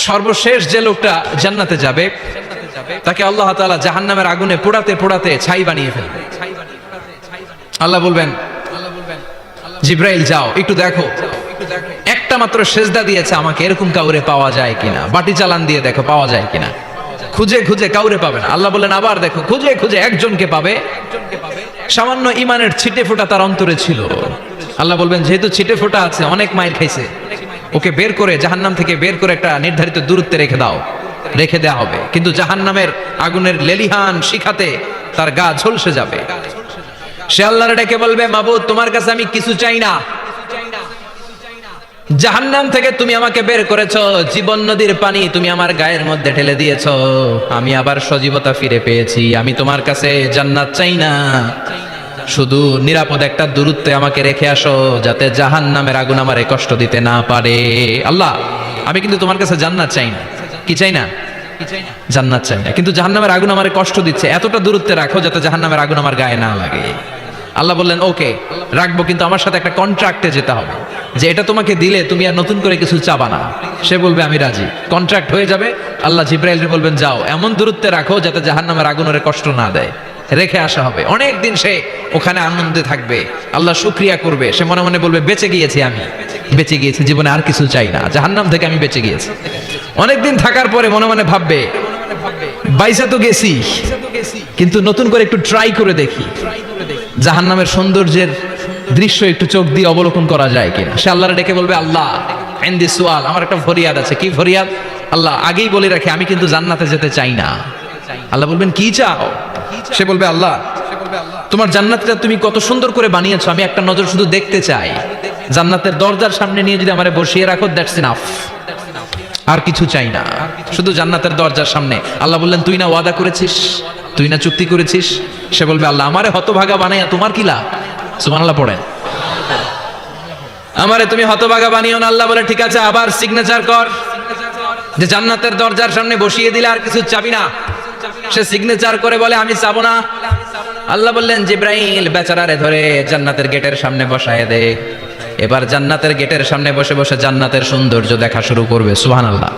সর্বশেষ যে লোকটা জান্নাতে যাবে তাকে আল্লাহ তাআলা জাহান্নামের আগুনে পোড়াতে পোড়াতে ছাই বানিয়ে ফেলবে। আল্লাহ বলবেন, জিব্রাইল যাও একটু দেখো, একটা মাত্র সেজদা দিয়েছে আমাকে, এরকম কাউরে পাওয়া যায় কিনা, বাটি চালান দিয়ে দেখো পাওয়া যায় কিনা। খুঁজে খুঁজে কাউরে পাবে না। আল্লাহ বললেন আবার দেখো, খুঁজে খুঁজে একজনকে পাবে, সামান্য ইমানের ছিটে ফোঁটা তার অন্তরে ছিল। আল্লাহ বলবেন যেহেতু ছিটে ফোঁটা আছে, অনেক মাইর খাইছে, ওকে বের করে জাহান্নাম থেকে বের করে একটা নির্ধারিত দূরত্বে রেখে দাও, রেখে দেওয়া হবে। কিন্তু জাহান্নামের আগুনের লেলিহান শিখাতে তার গা ঝলসে যাবে। সে আল্লাহর ডেকে বলবে, মাবুদ তোমার কাছে আমি কিছু চাই না, জাহান্নাম থেকে তুমি আমাকে বের করেছো, জীবন নদীর পানি তুমি আমার গায়ের মধ্যে ঢেলে দিয়েছো, আমি আবার সজীবতা ফিরে পেয়েছি, আমি তোমার কাছে জান্নাত চাই না, শুধু নিরাপদ একটা দূরত্বে আমাকে রেখে আসো যাতে জাহান্নামের আগুন আমারে কষ্ট দিতে না পারে। আল্লাহ আমি কিন্তু তোমার কাছে জান্নাত চাই না, কি চাই না? জান্নাত চাই না, কিন্তু জাহান্নামের আগুন আমারে কষ্ট দিচ্ছে, এতটা দূরত্বে রাখো যাতে জাহান্নামের আগুন আমার গায়ে না লাগে। আল্লাহ বললেন ওকে রাখবো, কিন্তু আমার সাথে একটা কন্ট্রাক্টে যেতে হবে, যে এটা তোমাকে দিলে তুমি আর নতুন করে কিছু চাবা না। সে বলবে আমি রাজি, কন্ট্রাক্ট হয়ে যাবে। আল্লাহ জিব্রাইলকে বলবেন যাও এমন দূরত্বে রাখো যাতে জাহান্নামের আগুন ওরে কষ্ট না দেয়, রেখে আসা হবে। অনেক দিন সে ওখানে আনন্দে থাকবে, আল্লাহ শুকরিয়া করবে, সে মনে মনে বলবে বেঁচে গিয়েছি, আমি বেঁচে গিয়েছি, জীবনে আর কিছু চাই না, জাহান্নাম থেকে আমি বেঁচে গিয়েছি। অনেকদিন থাকার পরে মনে মনে ভাববে বাইসা তো গেছি, কিন্তু নতুন করে একটু ট্রাই করে দেখি, জাহান্নামের সৌন্দর্যের দৃশ্য একটু চোখ দিয়ে অবলোকন করা যায় কিনা। সে আল্লাহর ডেকে বলবে আল্লাহ ইনদি সুআল, আমার একটা ফরিয়াদ আছে। কি ফরিয়াদ? আল্লাহ আগেই বলে রাখে আমি কিন্তু জান্নাতে যেতে চাই না। আল্লাহ বলবেন কি চাও? সে বলবে আল্লাহ তোমার জান্নাতটা তুমি কত সুন্দর করে বানিয়েছো, আমি একটা নজর শুধু দেখতে চাই, জান্নাতের দরজার সামনে নিয়ে যদি আমারে বসিয়ে রাখো দ্যাটস ইনাফ, আর কিছু চাই না, শুধু জান্নাতের দরজার সামনে। আল্লাহ বললেন তুই না ওয়াদা করেছিস, তুই না চুক্তি করেছিস। সে বলবে আল্লাহ আমারে হতভাগা বানাইয়া তোমার কি লাভ? সুবহানাল্লাহ পড়েন, আমারে তুমি হতভাগা বানিও না। আল্লাহ বলে ঠিক আছে, আবার সিগনেচার কর যে জান্নাতের দরজার সামনে বসিয়ে দিলে আর কিছু চাবি না। সে সিগনেচার করে বলে আমি চাবো না। আল্লাহ বললেন জিব্রাইল বেচারারে ধরে জান্নাতের গেটের সামনে বসায় দে, এবার জান্নাতের গেটের সামনে বসে বসে জান্নাতের সৌন্দর্য দেখা শুরু করবে। সুবহানাল্লাহ,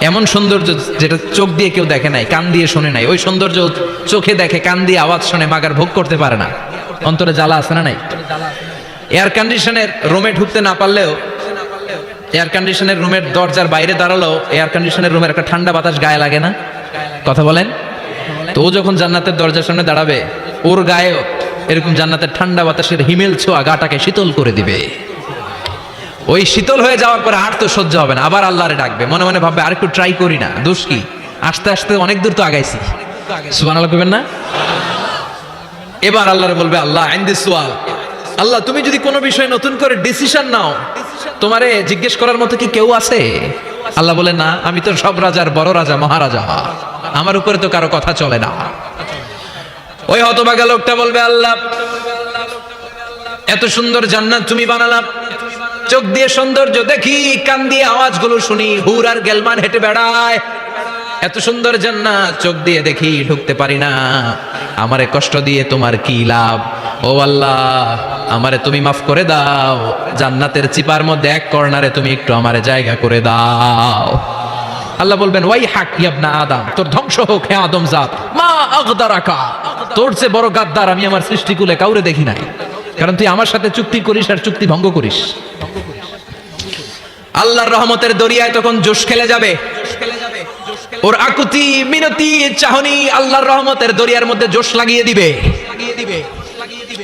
এমন সৌন্দর্য যেটা চোখ দিয়ে কেউ দেখে নাই, কান দিয়ে শুনে নাই, ওই সৌন্দর্য চোখে দেখে, কান দিয়ে আওয়াজ শুনে, মাগার ভোগ করতে পারে না, অন্তরে জ্বালা আছে না নাই? এয়ার কন্ডিশনের রুমে ঢুকতে না পারলেও, এয়ার কন্ডিশনের রুমের দরজার বাইরে দাঁড়ালো, এয়ার কন্ডিশনের রুমের একটা ঠান্ডা বাতাস গায়ে লাগে না? কথা বলেন তো। ও যখন জান্নাতের দরজার সামনে দাঁড়াবে, ওর গায়ে এরকম জান্নাতের ঠান্ডা বাতাসের হিমেল ছোঁয়া গাটাকে শীতল করে দিবে। ওই শীতল হয়ে যাওয়ার পরে আর তো সহ্য হবে না, আবার আল্লাহরে ডাকবে, মনে মনে ভাববে আর একটু ট্রাই করি না, দোষ কি, আস্তে আস্তে অনেক দূর তো আগাইছি। সুবহানাল্লাহ কইবেন না? এবার আল্লাহরে বলবে আল্লাহ ইনদি সুআল, আল্লাহ তুমি যদি কোনো বিষয়ে নতুন করে ডিসিশন নাও, তোমারে জিজ্ঞেস করার মতো কি কেউ আছে? আল্লাহ বলে না, আমি তো সব রাজার বড় রাজা, মহারাজা, আমার উপরে তো কারো কথা চলে না। ওই হতভাগা লোকটা বলবে আল্লাহ এত সুন্দর জান্নাত তুমি বানালাম, চোখ দিয়ে সৌন্দর্য দেখি, কান দিয়ে আওয়াজগুলো শুনি, হুর আর গেলমান হেঁটে বেড়ায়, এত সুন্দর জান্নাত চোখ দিয়ে দেখি, ঢুকতে পারি না, আমারে কষ্ট দিয়ে তোমার কি লাভ? ও আল্লাহ আমারে তুমি মাফ করে দাও, জান্নাতের চিপার মধ্যে এক কর্নারে তুমি একটু আমারে জায়গা করে দাও। আল্লাহ বলবেন ওয়াই হাক ইবনা আদম, তোর ধ্বংস হোক হে আদম জাত, মা আগদারাকা, তোর চেয়ে বড় গাদ্দার আমি আমার সৃষ্টিকুলে কাউরে দেখি নাই, কারণ তুই আমার সাথে চুক্তি করিস আর চুক্তি ভঙ্গ করিস। আল্লাহর রহমতের দরিয়ায় তখন জোশ খেলে যাবে, ওর আকুতি মিনতি চাহনি আল্লাহর রহমতের দরিয়ার মধ্যে জোশ লাগিয়ে দিবে,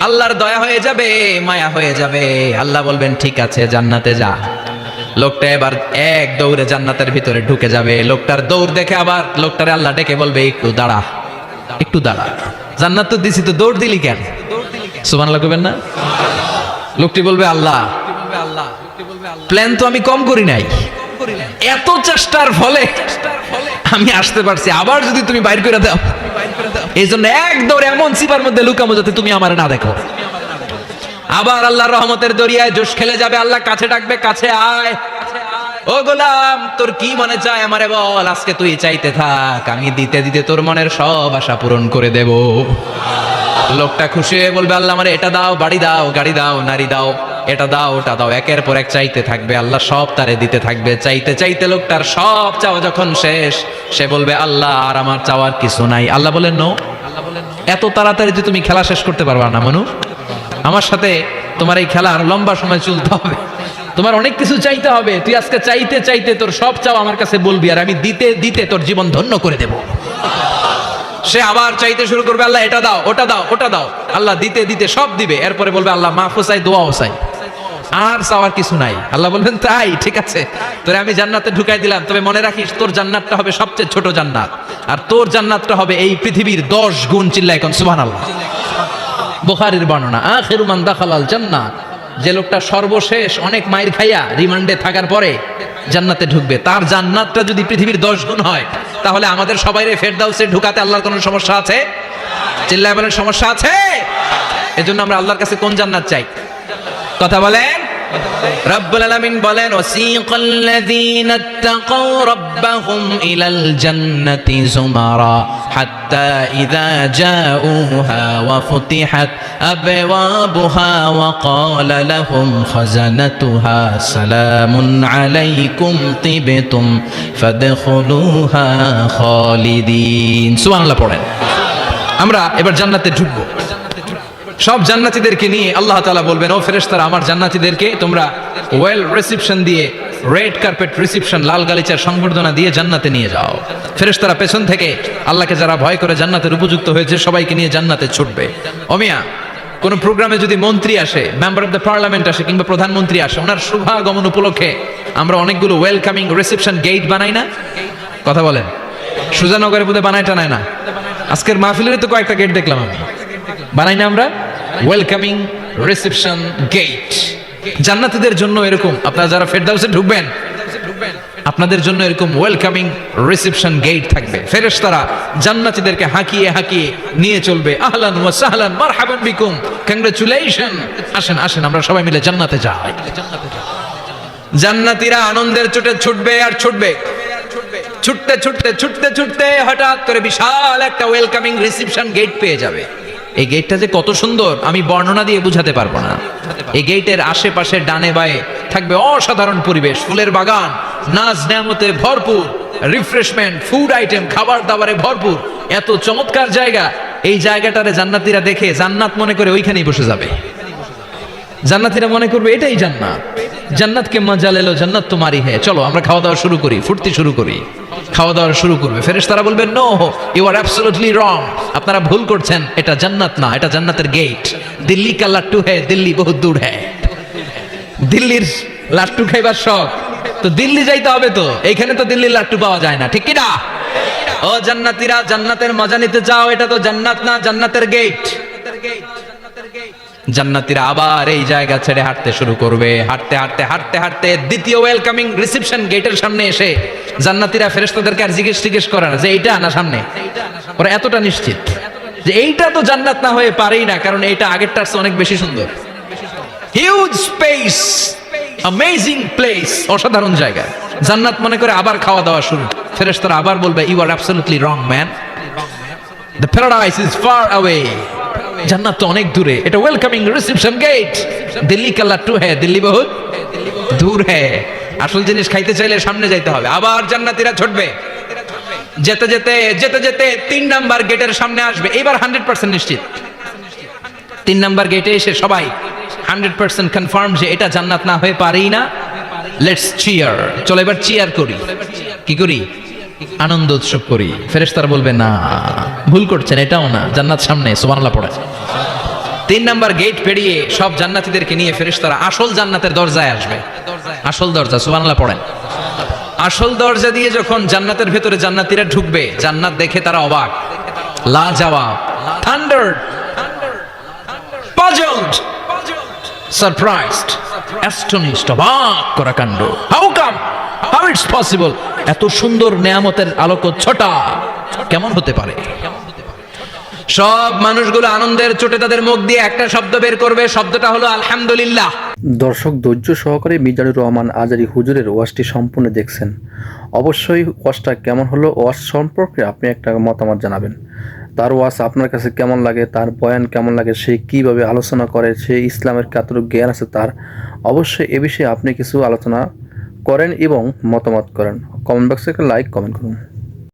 আল্লাহর দয়া হয়ে যাবে, মায়া হয়ে যাবে। আল্লাহ বলবেন ঠিক আছে জান্নাতে যা। লোকটা এবার এক দৌড়ে জান্নাতের ভিতরে ঢুকে যাবে। লোকটার দৌড় দেখে আবার লোকটারে আল্লাহ ডেকে বলবে একটু দাঁড়া, একটু দাঁড়া, জান্নাত তো দিছি, তো দৌড় দিলি কেন? সুবহানাল্লাহ কইবেন না? লোকটি বলবে আল্লাহ প্ল্যান তো আমি কম করি নাই, এত চেষ্টার ফলে আমি আসতে পারছি, আবার যদি তুমি বাইর করে দাও, এই জন্য এক দৌড়ে এমন চিপার মধ্যে লুকামো যাতে তুমি আমার না দেখো। আবার আল্লাহর রহমতের দরিয়ায় জোশ খেলে যাবে। আল্লাহ কাছে ডাকবে, কাছে আয়, ও গোলাম তোর কি মনে চায় আমারে বল, আজকে তুই চাইতে থাক, আমি দিতে দিতে তোর মনের সব আশা পূরণ করে দেব। লোকটা খুশি হয়ে বলবে আল্লাহ আমারে এটা দাও, বাড়ি দাও, গাড়ি দাও, নারী দাও, এটা দাও ওটা দাও, একের পর এক চাইতে থাকবে, আল্লাহ সব তারে দিতে থাকবে। চাইতে চাইতে লোকটার সব চাওয়া যখন শেষ, সে বলবে আল্লাহ আর আমার চাওয়ার কিছু নাই। আল্লাহ বলেন নো, এত তাড়াতাড়ি যে তুমি খেলা শেষ করতে পারবা না মানু, আমার সাথে তোমার এই খেলা আর লম্বা সময় চলতে হবে, তোমার অনেক কিছু চাইতে হবে। তুই আজকে চাইতে চাইতে তোর সব চাও আমার কাছে বলবি, আর আমি দিতে দিতে তোর জীবন ধন্য করে দেব। সে আবার চাইতে শুরু করবে, আল্লাহ এটা দাও ওটা দাও ওটা দাও, আল্লাহ দিতে দিতে সব দিবে। এরপরে বলবে আল্লাহ মাফও চাই দোয়াও চাই, আর চাওয়ার কিছু নাই। আল্লাহ বলবেন তাই ঠিক আছে, তোরে আমি জান্নাতে ঢুকাই দিলাম, তবে মনে রাখিস তোর জান্নাতটা হবে সবচেয়ে ছোট জান্নাত, আর তোর জান্নাতটা হবে এই পৃথিবীর 10 গুণ। চিল্লায় এখন সুবহানাল্লাহ। বুখারীর বর্ণনা, আখিরু মান দাখালাল জান্নাহ, যে লোকটা সর্বশেষ অনেক মাইর খাইয়া রিমান্ডে থাকার পরে জান্নাতে ঢুকবে, তার জান্নাতটা যদি পৃথিবীর 10 গুণ হয়, তাহলে আমাদের সবাইরে ফেরদাউসে ঢুকাতে আল্লাহর কোনো সমস্যা আছে? চিল্লায় বলেন সমস্যা আছে? এজন্য আমরা আল্লাহর কাছে কোন জান্নাত চাই? কথা বলেন। রব্বুল আলামিন বলেন, ওয়াসিকাল্লাযীনা ইত্তাকাউ রাব্বাহুম ইলাল জান্নাতি যুমারা হাত্তা ইযা জাউহা ওয়া ফুতিহাত আবওয়াবুহা ওয়া ক্বালা লাহুম খাজানাতুহা সালামুন আলাইকুম তিবতুম ফাদখুলুহা খালিদিন। সুবহানাল্লাহ পড়েন। আমরা এবার জান্নাতে ঢুকবো। সব জান্নাতীদেরকে নিয়ে আল্লাহ তাআলা বলবেন, ও ফেরেশতারা আমার জান্নাতীদেরকে তোমরা ওয়েল রিসেপশন দিয়ে, রেড কার্পেট রিসেপশন, লাল গালিচার সংবর্ধনা দিয়ে জান্নাতে নিয়ে যাও। ফেরেশতারা পেছন থেকে আল্লাহকে যারা ভয় করে জান্নাতের উপযুক্ত হয়েছে সবাইকে নিয়ে জান্নাতে ছুটবে। ও মিয়া, কোন প্রোগ্রামে যদি মন্ত্রী আসে, মেম্বার অফ দ্য পার্লামেন্ট আসে, কিংবা প্রধানমন্ত্রী আসে, ওনার শুভাগমন উপলক্ষে আমরা অনেকগুলো ওয়েলকামিং রিসেপশন গেট বানাই না? কথা বলেন। সুজানগরের মধ্যে বানায় টানায় না? আজকের মাহফিলের তো কয়েকটা গেট দেখলাম আমি, বানাই না আমরা? Welcoming reception gate. জান্নাতীদের জন্য এরকম, আপনারা যারা ফেরদাউসে ঢুকবেন আপনাদের জন্য এরকম ওয়েলকামিং রিসেপশন গেট থাকবে। ফেরেশতারা জান্নাতীদেরকে হাঁকিয়ে হাঁকিয়ে নিয়ে চলবে, আহলান ওয়া সাহলান মারহাবান বিকুম, কংগ্রাচুলেশন, আসেন আসেন আমরা সবাই মিলে জান্নাতে যাই। জান্নাতীরা আনন্দের চোটে ছুটবে আর ছুটবে, ছুটতে ছুটতে ছুটতে ছুটতে হঠাৎ করে বিশাল একটা ওয়েলকামিং রিসেপশন গেট পেয়ে যাবে। এই গেটটা যে কত সুন্দর আমি বর্ণনা দিয়ে বুঝাতে পারবো না। এই গেটের আশেপাশে ডানে বায়ে থাকবে অসাধারণ পরিবেশ, ফুলের বাগান, নাজ নেয়ামতে ভরপুর, রিফ্রেশমেন্ট, ফুড আইটেম, খাবার দাবারে ভরপুর, এত চমৎকার জায়গা। এই জায়গাটারে জান্নাতীরা দেখে জান্নাত মনে করে ওইখানেই বসে যাবে। জান্নাতীরা মনে করবে এটাই জান্নাত, জান্নাতকে মজা লেলো, জান্নাত তোমারই হ্যাঁ, চলো আমরা খাওয়া দাওয়া শুরু করি, ফুর্তি শুরু করি। খাওয়া দাওয়া শুরু করবে। ফেরেশতারা বলবেন, no, you are absolutely wrong, আপনারা ভুল করছেন, এটা জান্নাত না, এটা জান্নাতের গেট। দিল্লি কা লাট্টু হ্যায়, দিল্লি বহুত দূর হ্যায়। দিল্লির লাট্টু খাইবার শখ, তো দিল্লি যাইতে হবে, তো এইখানে তো দিল্লির লাট্টু পাওয়া যায় না, ঠিক কি না? ও জান্নাতীরা, জান্নাতের মজা নিতে চাও? এটা তো জান্নাত না, জান্নাতের গেট। জান্নাতীরা আবার এই জায়গা ছেড়ে হাঁটতে শুরু করবে। হাঁটতে হাঁটতে হাঁটতে হাঁটতে দ্বিতীয় ওয়েলকামিং রিসেপশন গেটের সামনে এসে জান্নাতীরা ফেরেশতাদেরকে আর জিজ্ঞেস করে না যে এইটা না সামনে, ওরা এতটা নিশ্চিত যে এইটা তো জান্নাত না হয়ে পারেই না, কারণ এইটা আগেরটার চেয়ে অনেক বেশি সুন্দর। হিউজ স্পেস, অ্যামেজিং প্লেস, অসাধারণ জায়গা। জান্নাত মনে করে আবার খাওয়া দাওয়া শুরু। ফেরেশতারা আবার বলবে, you are absolutely wrong man, the paradise is far away. জান্নাত তো অনেক দূরে, এটা ওয়েলকামিং রিসেপশন গেট। দিল্লি কা লাট্টু হ্যায়, দিল্লি বহুত দূর হ্যায়। আসল জিনিস খাইতে চাইলে সামনে যাইতে হবে। আবার জান্নাতীরা ছুটবে, যেতে যেতে যেতে যেতে 3 নাম্বার গেটের সামনে আসবে। এবার 100% নিশ্চিত। 3 নাম্বার গেটে এসে সবাই 100% কনফার্ম যে এটা জান্নাত না হয়ে পারেই না। লেটস চিয়ার, চলো এবার চিয়ার করি। কি করি? আনন্দ উৎসব করি। ফেরেশতারা বলবে, না, ভুল করছেন, এটাও না, জান্নাত সামনে। সুবহানাল্লাহ পড়ে। 3 নাম্বার গেট পেরিয়ে সব জান্নাতীদেরকে নিয়ে ফেরেশতারা আসল জান্নাতের দরজায় আসবে। আসল দরজা, সুবহানাল্লাহ পড়েন। আসল দরজা দিয়ে যখন জান্নাতের ভেতরে জান্নাতীরা ঢুকবে, জান্নাত দেখে তারা অবাক, লাজবাব, থান্ডার্ড, পাজলড, সারপ্রাইজড, অ্যাস্টনিশড, অবাক করা কাণ্ড। How come, how it's possible, এত সুন্দর নেয়ামতের আলোকচ্ছটা কেমন হতে পারে? সব মানুষগুলো আনন্দের চোটে তাদের মুখ দিয়ে একটা শব্দ বের করবে, শব্দটা হলো আলহামদুলিল্লাহ। দর্শক ধৈর্য সহকারে মিজানুর রহমান আজারি হুজুরের ওয়াজটি সম্পূর্ণ দেখছেন। অবশ্যই ওয়াজটা কেমন হলো, ওয়াজ সম্পর্কে আপনি একটা মতামত জানাবেন। তার ওয়াজ আপনার কাছে কেমন লাগে, তার বয়ান কেমন লাগে, সে কীভাবে আলোচনা করে, সে ইসলামের কতটুকু জ্ঞান আছে তার, অবশ্যই এ বিষয়ে আপনি কিছু আলোচনা করেন এবং মতামত করেন। কমেন্ট বক্সে একটা লাইক কমেন্ট করুন।